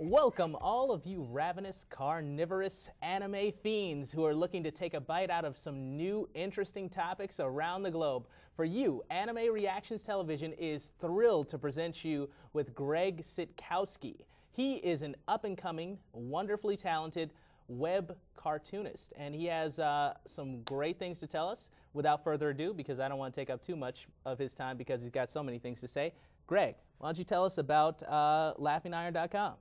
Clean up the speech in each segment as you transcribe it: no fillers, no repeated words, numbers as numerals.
Welcome all of you ravenous, carnivorous anime fiends who are looking to take a bite out of some new interesting topics around the globe. For you, Anime Reactions Television is thrilled to present you with Greg Sitkowski. He is an up-and-coming, wonderfully talented web cartoonist, and he has some great things to tell us. Without further ado, because I don't want to take up too much of his time because he's got so many things to say, Greg, why don't you tell us about LaughingIron.com?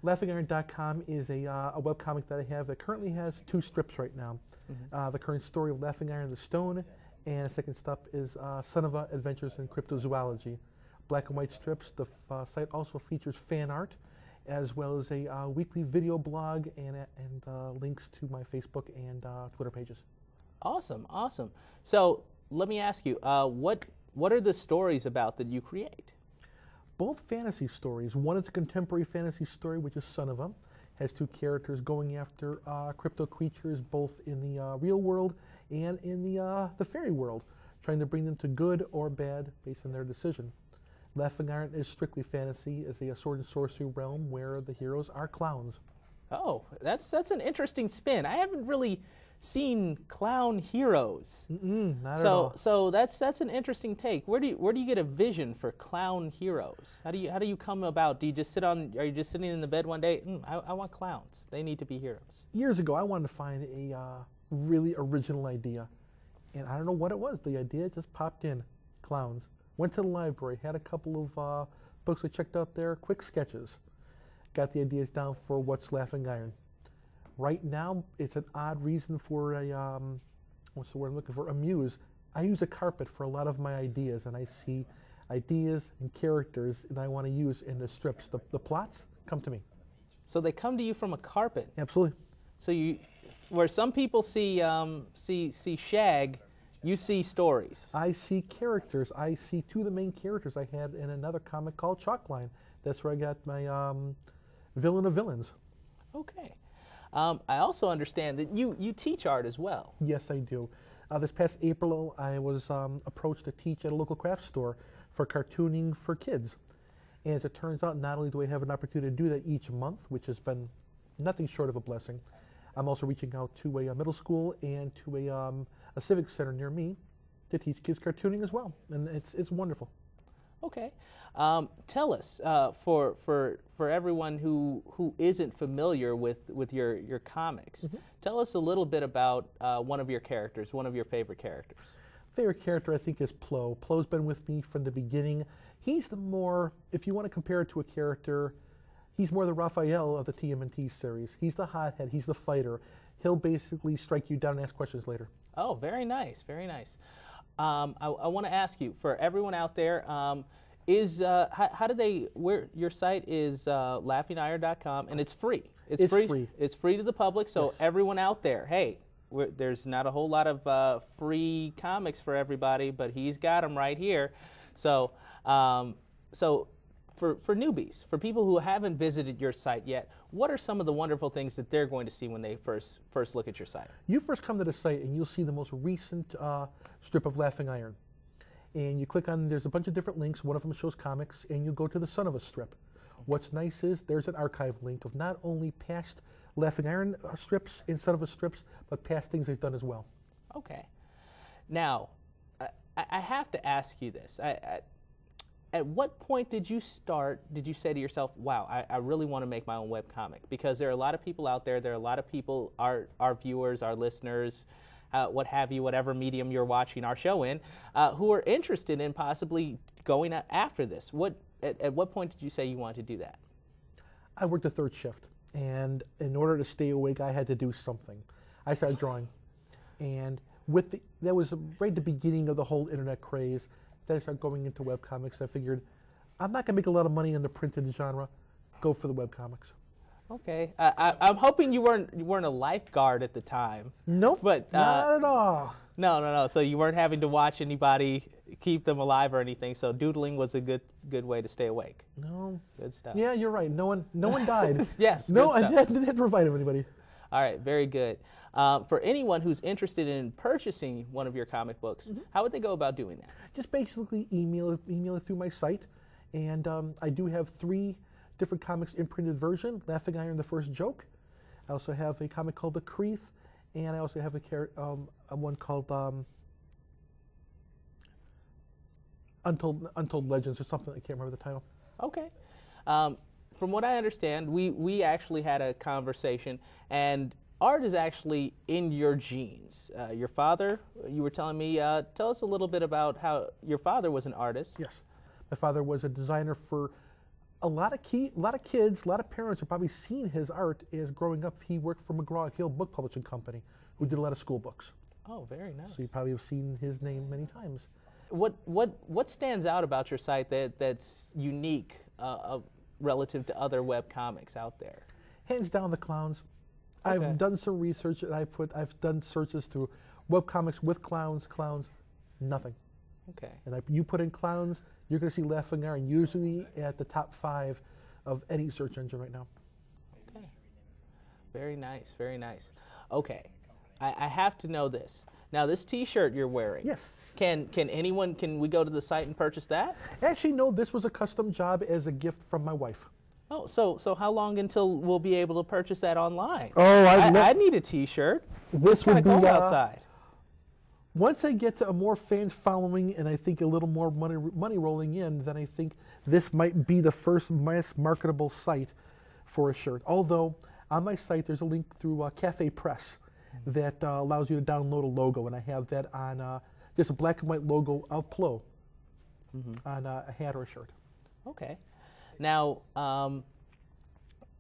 LaughingIron.com is a webcomic that I have that currently has 2 strips right now. The current story of Laughing Iron the Stone, and the second stop is Son of a Adventures in Cryptozoology. Black and white strips. The site also features fan art, as well as a weekly video blog and links to my Facebook and Twitter pages. Awesome, awesome. So let me ask you, what are the stories about that you create? Both fantasy stories. One is a contemporary fantasy story, which is Son of a, has 2 characters going after crypto creatures, both in the real world and in the fairy world, trying to bring them to good or bad based on their decision. Laughing Iron is strictly fantasy, is a sword and sorcery realm where the heroes are clowns. Oh, that's an interesting spin. I haven't really seen clown heroes. Not at all. So that's an interesting take. Where do you get a vision for clown heroes? How do you come about? Do you just are you just sitting in the bed one day? I want clowns. They need to be heroes. Years ago, I wanted to find a really original idea, and I don't know what it was. The idea just popped in. Clowns. Went to the library, had a couple of books I checked out there, quick sketches. Got the ideas down for what's Laughing Iron. Right now, it's an odd reason for a, what's the word I'm looking for, a muse. I use a carpet for a lot of my ideas, and I see ideas and characters that I want to use in the strips. The plots come to me. So they come to you from a carpet? Absolutely. So where some people see shag, you see stories. I see characters. I see 2 of the main characters I had in another comic called Chalkline. That's where I got my villain of villains. Okay. I also understand that you teach art as well. Yes, I do. This past April, I was approached to teach at a local craft store for cartooning for kids. And as it turns out, not only do I have an opportunity to do that each month, which has been nothing short of a blessing, I'm also reaching out to a middle school and to a civic center near me to teach kids cartooning as well, and it's wonderful. Okay, tell us for everyone who isn't familiar with your comics. Tell us a little bit about one of your characters, one of your favorite characters. Favorite character I think is Plo. Plo's been with me from the beginning. He's the more, if you want to compare it to a character, he's more the Raphael of the TMNT series. He's the hothead, he's the fighter. He'll basically strike you down and ask questions later. Oh, very nice, very nice. I want to ask you, for everyone out there, how do they, your site is LaughingIron.com, and it's free. It's free. It's free to the public, so yes. Everyone out there, hey, there's not a whole lot of free comics for everybody, but he's got them right here. So, for newbies, for people who haven't visited your site yet, what are some of the wonderful things that they're going to see when they first look at your site? You first come to the site and you'll see the most recent strip of Laughing Iron. And you click on, there's a bunch of different links, one of them shows comics, and you go to the Son of a strip. What's nice is there's an archive link of not only past Laughing Iron strips and Son of a strips, but past things they've done as well. Okay. Now, I have to ask you this. At what point did you say to yourself, wow, I really want to make my own webcomic? Because there are a lot of people out there, there are a lot of people, our viewers, our listeners, what have you, whatever medium you're watching our show in, who are interested in possibly going after this. At what point did you say you wanted to do that? I worked a 3rd shift, and in order to stay awake, I had to do something. I started drawing, and that was right at the beginning of the whole internet craze. Then I started going into webcomics. I figured, I'm not going to make a lot of money in the printed genre. Go for the webcomics. Okay. I'm hoping you weren't a lifeguard at the time. Nope. But not at all. No. So you weren't having to watch anybody keep them alive or anything. So doodling was a good way to stay awake. No. Good stuff. Yeah, you're right. No one died. Yes. No, I didn't have to provide anybody. All right. Very good. For anyone who's interested in purchasing one of your comic books, how would they go about doing that? Just basically email it through my site, and I do have 3 different comics imprinted version. Laughing Iron, The First Joke. I also have a comic called The Creeth, and I also have a one called Untold Legends or something. I can't remember the title. Okay. From what I understand, we actually had a conversation, and art is actually in your genes. Your father, you were telling me, tell us a little bit about how your father was an artist. Yes. My father was a designer for a lot of kids, a lot of parents have probably seen his art as growing up. He worked for McGraw-Hill Book Publishing Company, who did a lot of school books. Oh, very nice. So you probably have seen his name many times. What stands out about your site that's unique relative to other web comics out there? Hands down, the clowns. Okay. I've done some research, and I've done searches through web comics with clowns, nothing. Okay. And you put in clowns, you're going to see Laughing Iron usually at the top 5 of any search engine right now. Okay. Very nice, very nice. Okay. I have to know this. Now, this T-shirt you're wearing. Yes. Can we go to the site and purchase that? Actually, no, this was a custom job as a gift from my wife. Oh, so how long until we'll be able to purchase that online? Oh, I need a T-shirt. This kind would of be cold outside. Once I get to a more fans following and I think a little more money rolling in, then I think this might be the first mass marketable site for a shirt. Although on my site there's a link through Cafe Press that allows you to download a logo, and I have that on just a black and white logo of Plo on a hat or a shirt. Okay. Now,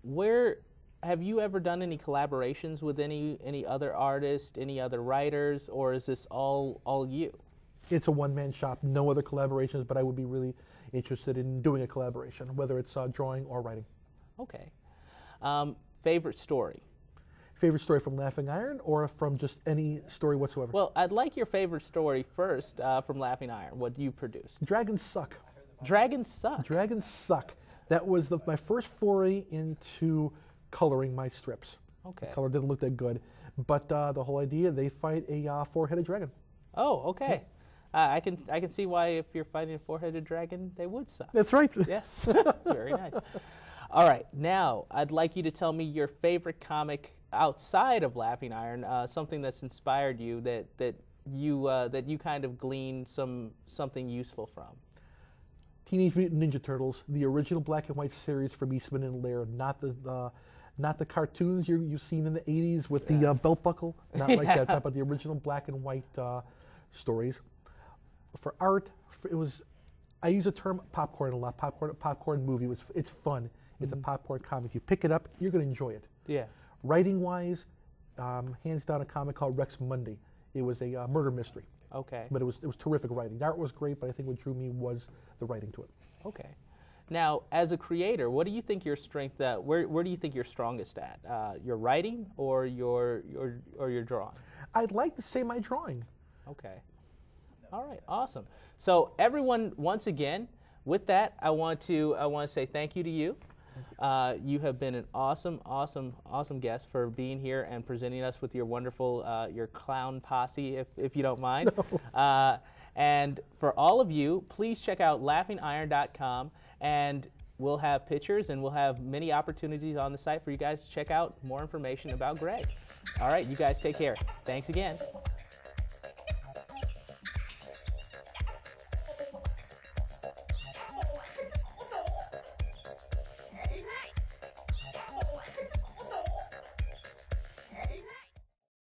where have you ever done any collaborations with any other artists, any other writers, or is this all you? It's a one-man shop, no other collaborations, but I would be really interested in doing a collaboration, whether it's drawing or writing. Okay. Favorite story? Favorite story from Laughing Iron or from just any story whatsoever? Well, I'd like your favorite story first from Laughing Iron, what you produced. Dragons Suck. Dragons Suck? Dragons Suck. That was my first foray into coloring my strips. Okay. The color didn't look that good, but the whole idea, they fight a four-headed dragon. Oh, okay. I can see why if you're fighting a four-headed dragon, they would suck. That's right. Yes. Very nice. All right. Now, I'd like you to tell me your favorite comic outside of Laughing Iron, something that's inspired you that you kind of gleaned something useful from. Teenage Mutant Ninja Turtles, the original black and white series from Eastman and Laird, not the cartoons you've seen in the 80s with the belt buckle, not like that, but the original black and white stories. For art, I use the term popcorn a lot. Popcorn movie. It's fun. It's a popcorn comic. You pick it up, you're going to enjoy it. Yeah. Writing-wise, hands down a comic called Rex Monday. It was a murder mystery. Okay. But it was terrific writing. The art was great, but I think what drew me was the writing to it. Okay. Now, as a creator, what do you think your strength? Where do you think you're strongest at? Your writing or your drawing? I'd like to say my drawing. Okay. All right. Awesome. So everyone, once again, with that, I want to say thank you to you. You have been an awesome guest for being here and presenting us with your wonderful your clown posse, if you don't mind. No. And for all of you, please check out laughingiron.com, and we'll have pictures and we'll have many opportunities on the site for you guys to check out more information about Greg. All right, you guys take care. Thanks again.